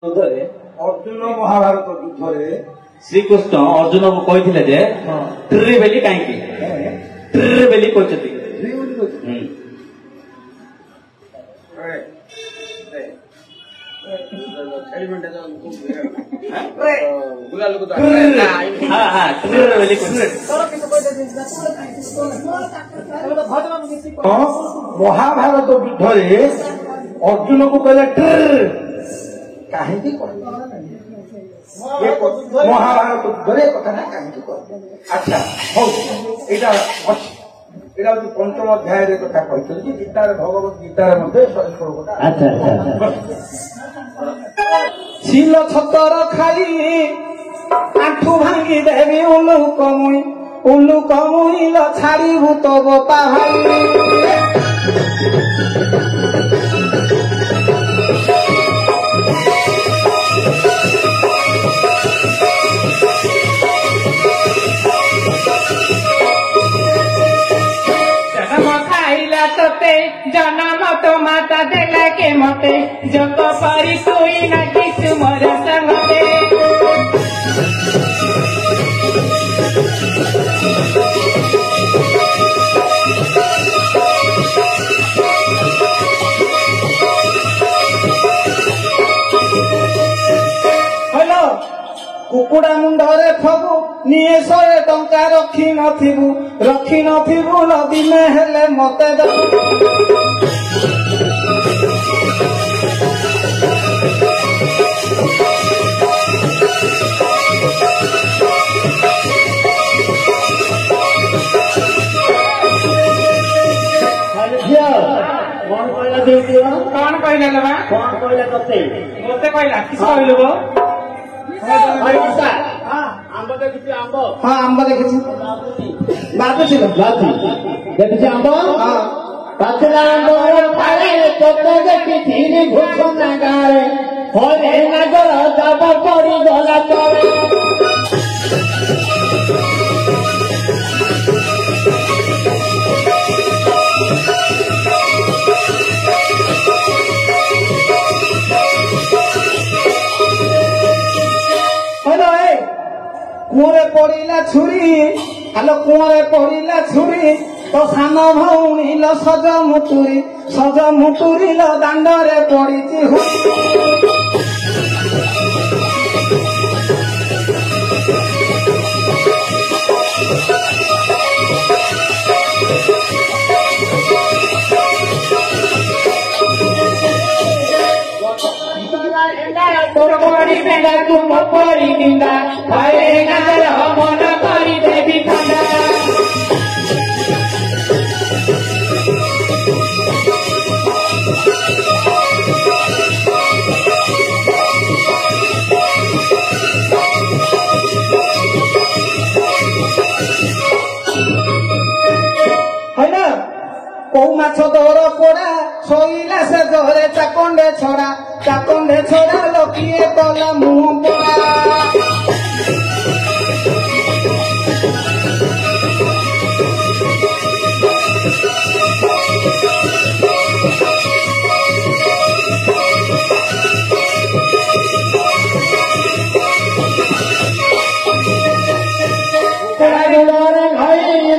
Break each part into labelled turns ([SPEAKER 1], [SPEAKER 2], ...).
[SPEAKER 1] अर्जुन महाभारत युद्ध
[SPEAKER 2] श्रीकृष्ण अर्जुन को कहते जे ट्री बेली कहीं ट्री बेली कहते
[SPEAKER 1] महाभारत युद्ध अर्जुन को कहले ट्र कहीं महाभारत युद्ध कथा ना कहीं अच्छा हौ एटा पंचम अध्याय कथा कहते गीतार भगवत गीतार मध्य 100 श्लोक
[SPEAKER 3] शील छतर खाई आंठू भांगी देवी उल्लू कमुई छाड़ी भूत बोपा भाई जन्म तो माता देला के मते जब पारी कोई न किस मोर संगते हेलो कुकुड़ा मुंडरे फगु निये 100 टंका रखी नथिबु दिने हेले मते कौन कहला मते कहला किस कहलु गो आंब देखिछि आंब हां आंब देखिछि बात छिलो देखिछि आंब हां पाछला आंब पाले तोते देखिछि घोषणा गारे होरे नगर दाब पड़ी गला तोरे कुआरे पड़िला छुरी हालो कुआरे पड़िला छुरी तो सान भौणी लो सज मुटुरी लो दांडरे पड़िची तोर बड़ी बेंदा तुम पड़ी निंदा भाई नजर मन करी देवी ठंडा है ना कौ माछ दौर पोड़ा शोला से जोरे चाकंडे छोड़ा लोकिए तला मुंह पोड़ा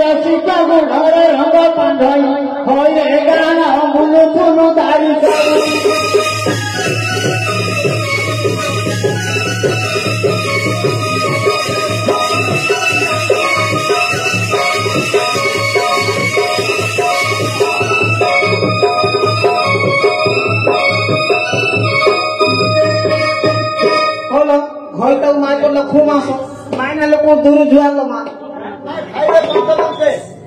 [SPEAKER 3] रसिका गुढ़े रंग पांधई होए गाना मुनु फुनु दारी होलो घर तो माय को लखु मास मायना लोक दूर जुआ लो मा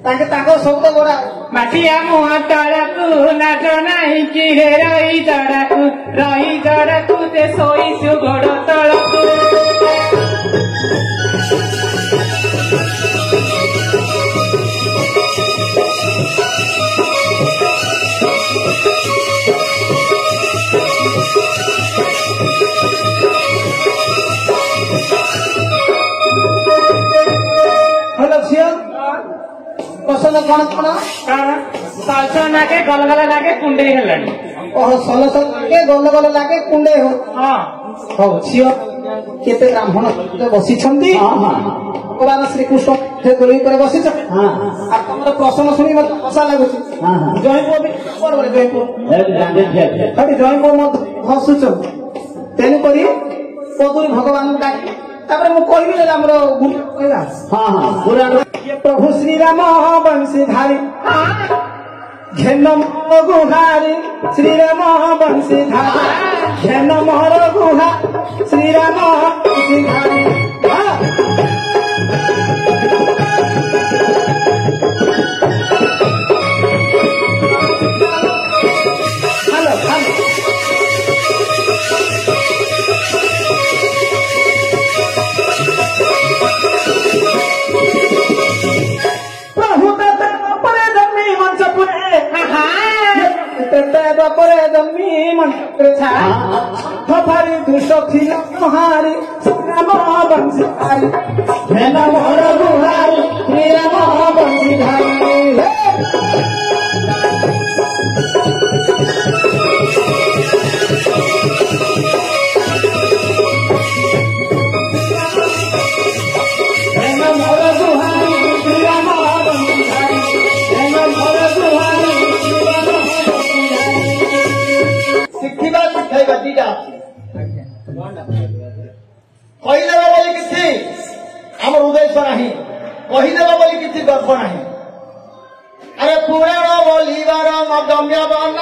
[SPEAKER 3] ताके ताको शब्द गोरा माटिया मुहा तड़कू नाच नहीं कि हे रही जड़कू ते सोई सु गोड़ तड़कू हेलो झियो पसंद कौन सालसन लागे गलगल लागे कुंडे हेलानी ओह सलसन लागे गलगल लागे कुंडे हो हां ହଉ ଝିଅ କେତେ ବ୍ରାହ୍ମଣ ବସିଛନ୍ତି ଭଗବାନ ଶ୍ରୀକୃଷ୍ଣ ଦୋଳି ଉପରେ ବସିଛ ଆଉ ତମର ପ୍ରସଙ୍ଗ ଶୁଣି ମତେ ହସା ଲାଗୁଛି ଜୟପୁର ବି ଜୟପୁର ମଧ୍ୟ ହସୁଛ ତେଣୁକରି ପଦୁରୀ ଭଗବାନଙ୍କୁ ଡାକି ତାପରେ ମୁଁ କହିବି ଯେ ଆମର ଗୁରୁ କହିବା ପ୍ରଭୁ ଶ୍ରୀରାମ ବଂଶୀଧାରୀ ଘେନ ମୋର ଗୁହାରି ଶ୍ରୀରାମ ବଂଶୀଧାରୀ ଘେନ ମୋର ଗୁହା ଶ୍ରୀରାମ ବଂଶୀଧାରୀ भारी दुष्टी हारी श्रीराम बंशीधारी घेन मोर गुहारी श्रीराम बंशीधारी घेन मोर गुहारी श्रीराम बंशीधारी घेन मोर गुहारी श्रीराम बंशीधारी
[SPEAKER 4] ଶିଖିବା ଶିଖାଇବା ଦିଟା କହିଦେବା ବୋଲି କିଛି ଆମର ଉଦ୍ଦେଶ୍ୟ ନାହିଁ କହିଦେବା ବୋଲି କିଛି ଗର୍ବ ନାହିଁ ଆରେ ପୁରାଣ ବୋଲିବାର ମଗମ୍ୟବନ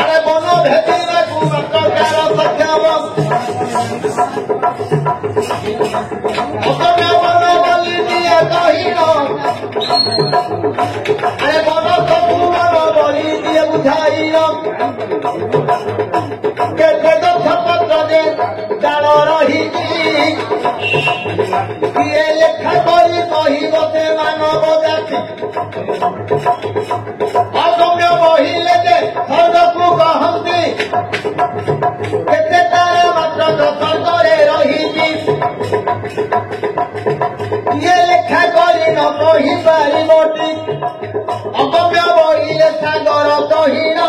[SPEAKER 4] ଆରେ ବନ ଭେଦିବାକୁ ପ୍ରକାର ସକ୍ଷମ ମଗମ୍ୟବନ ବୋଲି ଦିଏ କହିନ আরে বড় তোমার বলি দিয়ে বুঝাইল কেতে দক্ষপত্রে ডাল রহিছি কিয়ে লেখা করি কহিব সে মানব জাতি অগম্য বহিলে যে স্বর্গকু কহନ୍ତି কেতে তার মাত্র স্বর্গরে রহিছি কিয়ে লেখা করি ন কহি পারিবটি অগম্য বহিলে সাগর কহিন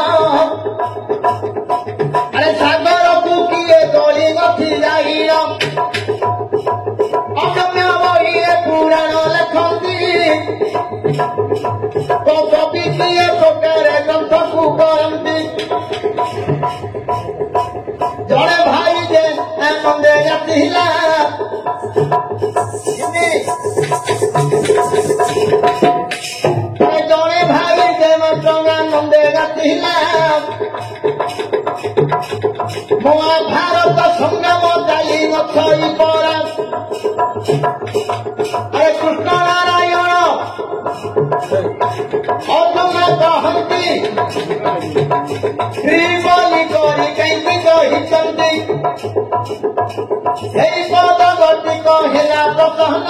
[SPEAKER 4] আরে সাগরকু কিয়ে তলি নথি যাইন অগম্য বহিলে পুরাণ লেখନ୍ତି কবি কিয়ে প্রকারে গ্রন্থকু করନ୍ତି জনে ভাই যে আনন্দে যাতিলা জনে ভাই যে আনন্দে যাতিলা মহাভারত সংগ্রাম জালি নথই পরা আরে কৃষ্ণ নারায়ণ অর্জুন কহନ୍ତି শ্রী বলি କରି କାହିଁକି କହିଛନ୍ତି এই পদ ଗତି କହିଲା ପ୍ରସନ୍ନ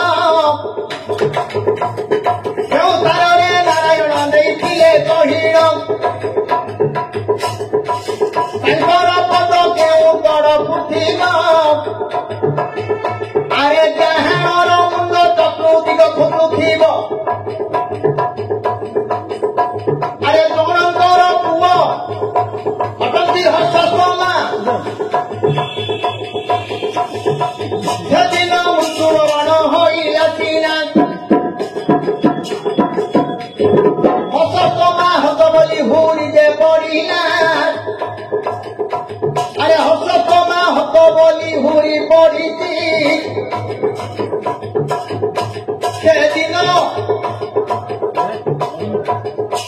[SPEAKER 4] କେଉଁ ସ୍ଥାନରେ ନାରାୟଣ ଦେଇଥିଲେ କହିଣ ତାଙ୍କର ପଦ କେଉଁ କଡ଼କୁ ଥିବ ଆରେ ଡାହାଣର ମୁଣ୍ଡ ଚତୁର୍ଦିଗ ଖୋଜୁଥିବ ଆରେ ଜଣଙ୍କର ପୁଅ ଅଟନ୍ତି ହର୍ଷମା ସେଦିନ ମୃତ୍ୟୁବରଣ ହୋଇଲା ସିନା ହର୍ଷମା ହତ ବୋଲି ହୁରି ଯେ ପଡ଼ିଲା আরে হর্ষমা হত বলি হুরি পড়িছি সেদিন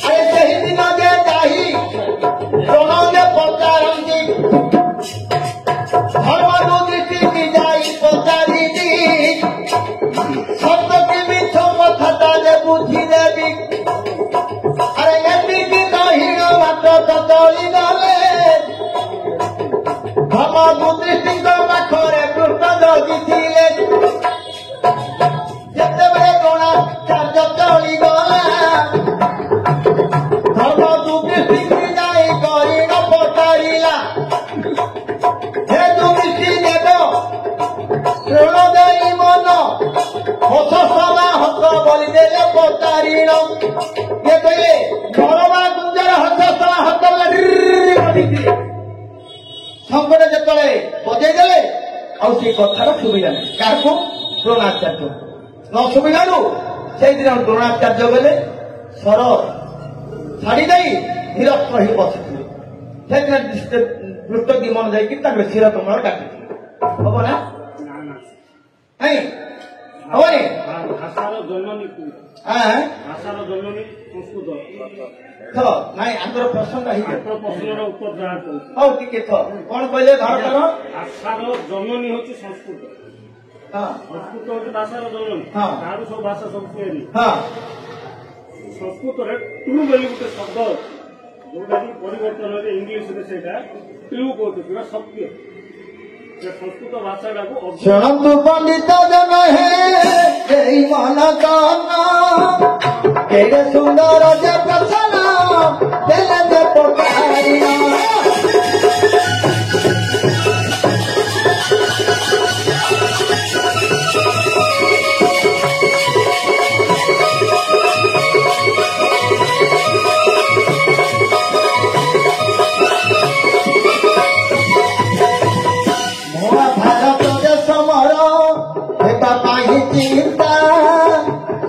[SPEAKER 4] আরে সেদিন যে যাই প্রণয়ে পচারନ୍ତି ধর্মରୁ দৃষ্টি যাই পচারিছি সত্য কি মিথ্য কথাটা যে বুঝি দেবি আরে এদিকে কহিল মাত্র চলি গলে ভগবতীଙ୍କ ପାଖରେ କୃଷ୍ଣ ଜଗିଥିଲେ ଯେତେବେଳେ ଦ୍ରୋଣାଚାର୍ଯ୍ୟ ଯେତେବେଳେ ବଜେଇ ଦେଲେ ଆଉ ସେ କଥାର ସୁବିଧା ନାହିଁ କାହାକୁ ଦ୍ରୋଣାଚାର୍ଯ୍ୟ ନ ସୁବିଧାରୁ ସେଇଦିନ ଦ୍ରୋଣାଚାର୍ଯ୍ୟ ଗଲେ ସ୍ୱର ଛାଡ଼ି ଦେଇ ନିରସ୍ତ ହୋଇ ବସିଥିଲେ ସେଇଦିନ ଦୃଷ୍ଟ ବିମନ ଯାଇକି ତାଙ୍କର ଶିର କମଳ କାଟିଥିଲେ ହବ ନା ନାଇଁ ହବନି
[SPEAKER 3] ଭାଷାର ଜନନୀ ଭାଷାର ଜନନୀ ସଂସ୍କୃତ
[SPEAKER 4] ନାଇଁ ଆମର ପ୍ରସଙ୍ଗ ହେଇଯିବ
[SPEAKER 3] ପ୍ରଶ୍ନର ଉତ୍ତର ଯାହା କହୁଛି
[SPEAKER 4] ହଉ ଟିକେ କଣ କହିଲେ ଭାରତର
[SPEAKER 3] ଭାଷାର ଜନନୀ ହଉଛି ସଂସ୍କୃତ ସଂସ୍କୃତ ହଉଛି ଭାଷାର ଜନନୀ ତାହାରୁ ସବୁ ଭାଷା ସବୁ ତିଆରି ସଂସ୍କୃତରେ ଟୁ ବୋଲି ଗୋଟେ ଶବ୍ଦ ଯୋଉଟାକି ପରିବର୍ତ୍ତନରେ ଇଂଲିଶରେ ସେଇଟା ଟୁ କହୁଛନ୍ତି ବା ସତ୍ୟ ସଂସ୍କୃତ ଭାଷାଟାକୁ
[SPEAKER 4] ଶୁଣନ୍ତୁ ପଣ୍ଡିତ ଜନ ହେ ଏଇ ମନ କନ କେଡ଼େ ସୁନ୍ଦର ଯେ ପ୍ରସନ୍ନ ଦେଲେ ଯେ ପକାରିଣ চিন্তা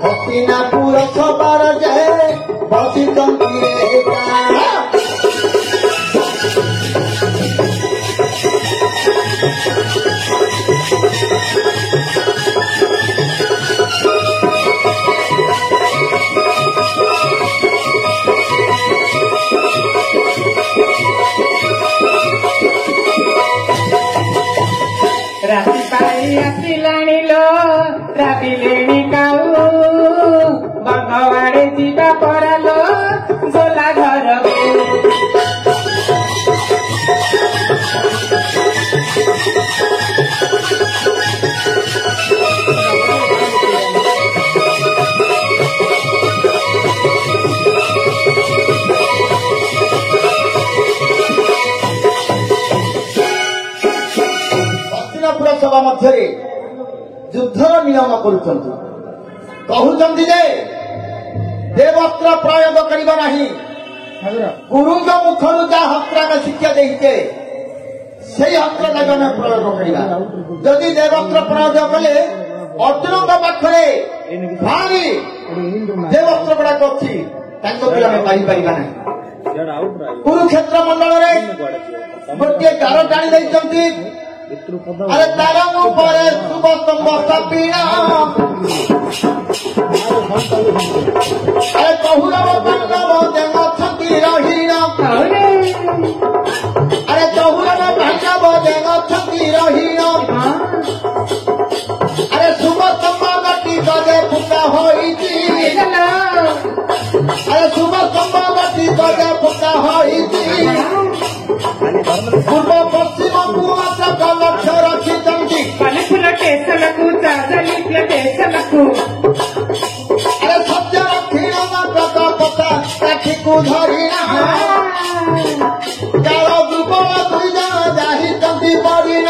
[SPEAKER 4] হস্তিনাপুর সবার যে বসিতন্তি
[SPEAKER 5] ରାତି ପାଇ ଆସିଲାଣି ଲୋ ରାବିଲେଣି କାଉ ବଙ୍ଗବାଡେ ଯିବା ପରା ଲୋ ଗୋଲା ଘରକୁ
[SPEAKER 4] ସଭା ମଧ୍ୟରେ ଯୁଦ୍ଧର ନିୟମ କରୁଛନ୍ତି କହୁଛନ୍ତି ଯେ ଦେବସ୍ତ୍ର ପ୍ରୟୋଗ କରିବା ନାହିଁ ଗୁରୁଙ୍କ ମୁଖରୁ ଯାହା ହସ୍ତ୍ର ଆମେ ଶିକ୍ଷା ଦେଇଛେ ସେଇ ହସ୍ତ୍ରଟାକୁ ଆମେ ପ୍ରୟୋଗ କରିବା ଯଦି ଦେବସ୍ତ୍ର ପ୍ରୟୋଗ କଲେ ଅର୍ଜୁନଙ୍କ ପାଖରେ ଭାରି ଦେବସ୍ତ୍ର ଗୁଡାକ ଅଛି ତାଙ୍କ ବି ଆମେ ପାଇପାରିବା ନାହିଁ କୁରୁକ୍ଷେତ୍ର ମଣ୍ଡଳରେ ଗୋଟିଏ ଗାର ଟାଣି ଦେଇଛନ୍ତି अरे तारा ଉପରେ ଶୁଭ ସ୍ତମ୍ଭ ସ୍ଥାପିଣ अरे କହୁରବ ପାଣ୍ଡବ ଯେନ ଅଛନ୍ତି ରହିଣ अरे କହୁରବ ପାଣ୍ଡବ ଯେନ ଅଛନ୍ତି ରହିଣ अरे ଶୁଭ ସ୍ତମ୍ଭ ଗତି ଗଜେ ଫୁଟା ହୋଇଛି अरे ଶୁଭ ସ୍ତମ୍ଭ ଗତି ଗଜେ ଫୁଟା ହୋଇଛି ପୂର୍ବ ପଶ୍ଚିମକୁ ମାତ୍ର ଲକ୍ଷ୍ୟ ରଖିଛନ୍ତି
[SPEAKER 5] పలుపుల కేసలకు చాదలిప్ల కేసలకు
[SPEAKER 4] अरे सत्य रक्षीण मात्र पता काठीକୁ ଧରିଣା କାଳ ଦୁର୍ବଳ ଦୁଇ ଜଣ ଯାହିଛନ୍ତି ପରିଣ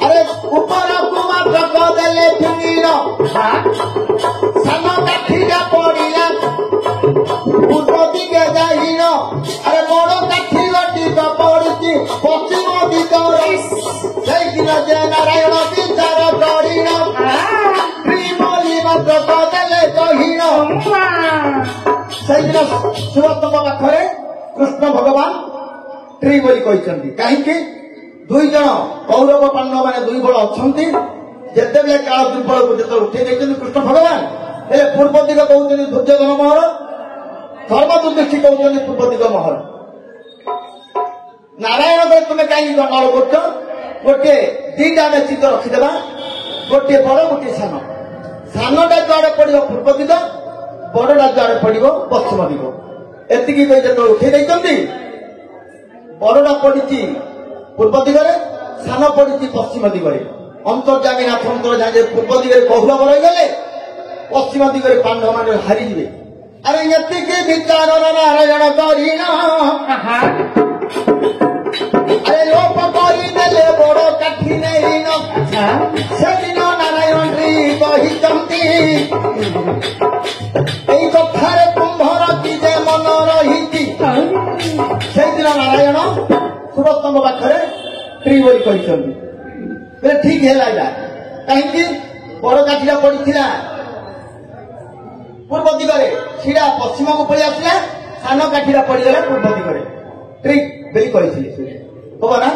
[SPEAKER 4] अरे ଉପରକୁ ମାତ୍ର ଦେଲେ ଫିଙ୍ଗିଣ ସାନ କାଠିଟା ପଡ଼ିଲା ପୂର୍ବ ଦିଗେ ଯାହିଣ अरे ବଡ଼ କାଠି ଗଟିକ ପଡୁଛି ପଶ୍ଚିମ ଦିଗରେ ସେଇଦିନ ଯେ ନାରାୟଣ ବିଚାର କରିଣ ଶ୍ରୀମଲି ମାତ୍ର ଦେଲେ କହିଣ ସେଇଦିନ ସୁରତଙ୍କ ପାଖରେ କୃଷ୍ଣ ଭଗବାନ ଟ୍ରି ବୋଲି କହିଛନ୍ତି କାହିଁକି ଦୁଇ ଜଣ କୌରବ ପାଣ୍ଡବ ମାନେ ଦୁଇ ବଳ ଅଛନ୍ତି ଯେତେବେଳେ କାଳ ଦୁର୍ବଳକୁ ଯେତେବେଳେ ଉଠେଇ ଦେଇଛନ୍ତି କୃଷ୍ଣ ଭଗବାନ ହେଲେ ପୂର୍ବ ଦିଗ କହୁଛନ୍ତି ଦୁର୍ଯ୍ୟୋଧନ ମହଲ ଧର୍ମ ଦୁର୍ଦୃଷ୍ଟି କହୁଛନ୍ତି ପୂର୍ବ ଦିଗ ମହଲ ନାରାୟଣ ଭାଇ ତୁମେ କାହିଁକି ଗଣ୍ଡଗୋଳ କରୁଛ ଗୋଟିଏ ଦିଟା ଆମେ ଚିତ୍ର ରଖିଦେବା ଗୋଟିଏ ବଡ ଗୋଟିଏ ସାନ ସାନଟା ଯୁଆଡେ ପଡିବ ପୂର୍ବ ଦିଗ ବଡଟା ଯୁଆଡେ ପଡିବ ପଶ୍ଚିମ ଦିଗ ଏତିକି କହି ଯେତେବେଳେ ଉଠେଇ ଦେଇଛନ୍ତି ବଡଟା ପଡିଛି ପୂର୍ବ ଦିଗରେ ସାନ ପଡିଛି ପଶ୍ଚିମ ଦିଗରେ ଅନ୍ତର୍ଯାମୀ ନାଥଙ୍କର ଯାଏ ପୂର୍ବ ଦିଗରେ କୌରବ ରହିଗଲେ ପଶ୍ଚିମ ଦିଗରେ ପାଣ୍ଡବ ମାନେ ହାରିଯିବେ अरे ଏତିକି ବିଚାର ନାରାୟଣ କରିଣ अरे लोप କରିଦେଲେ ବଡ କାଠି ନେଇନ ସେଦିନ ନାରାୟଣ କହିଛନ୍ତି ଏଇ କଥାରେ କୁମ୍ଭର କି ଯେ ମନ ରହିଛି ସେଇଦିନ ନାରାୟଣ ସୁରତଙ୍କ ପାଖରେ ଟ୍ରି ବୋଲି କହିଛନ୍ତି। ଠିକ ହେଲା ଏଇଟା କାହିଁକି ବଡ କାଠିଟା ପଡିଥିଲା ପୂର୍ବ ଦିଗରେ, ସେଟା ପଶ୍ଚିମକୁ ପଳେଇ ଆସିଲା, ସାନ କାଠିଟା ପଡିଗଲା ପୂର୍ବ ଦିଗରେ, ଟ୍ରିକ୍ ବୋଲି କହିଥିଲେ ହବ ନା?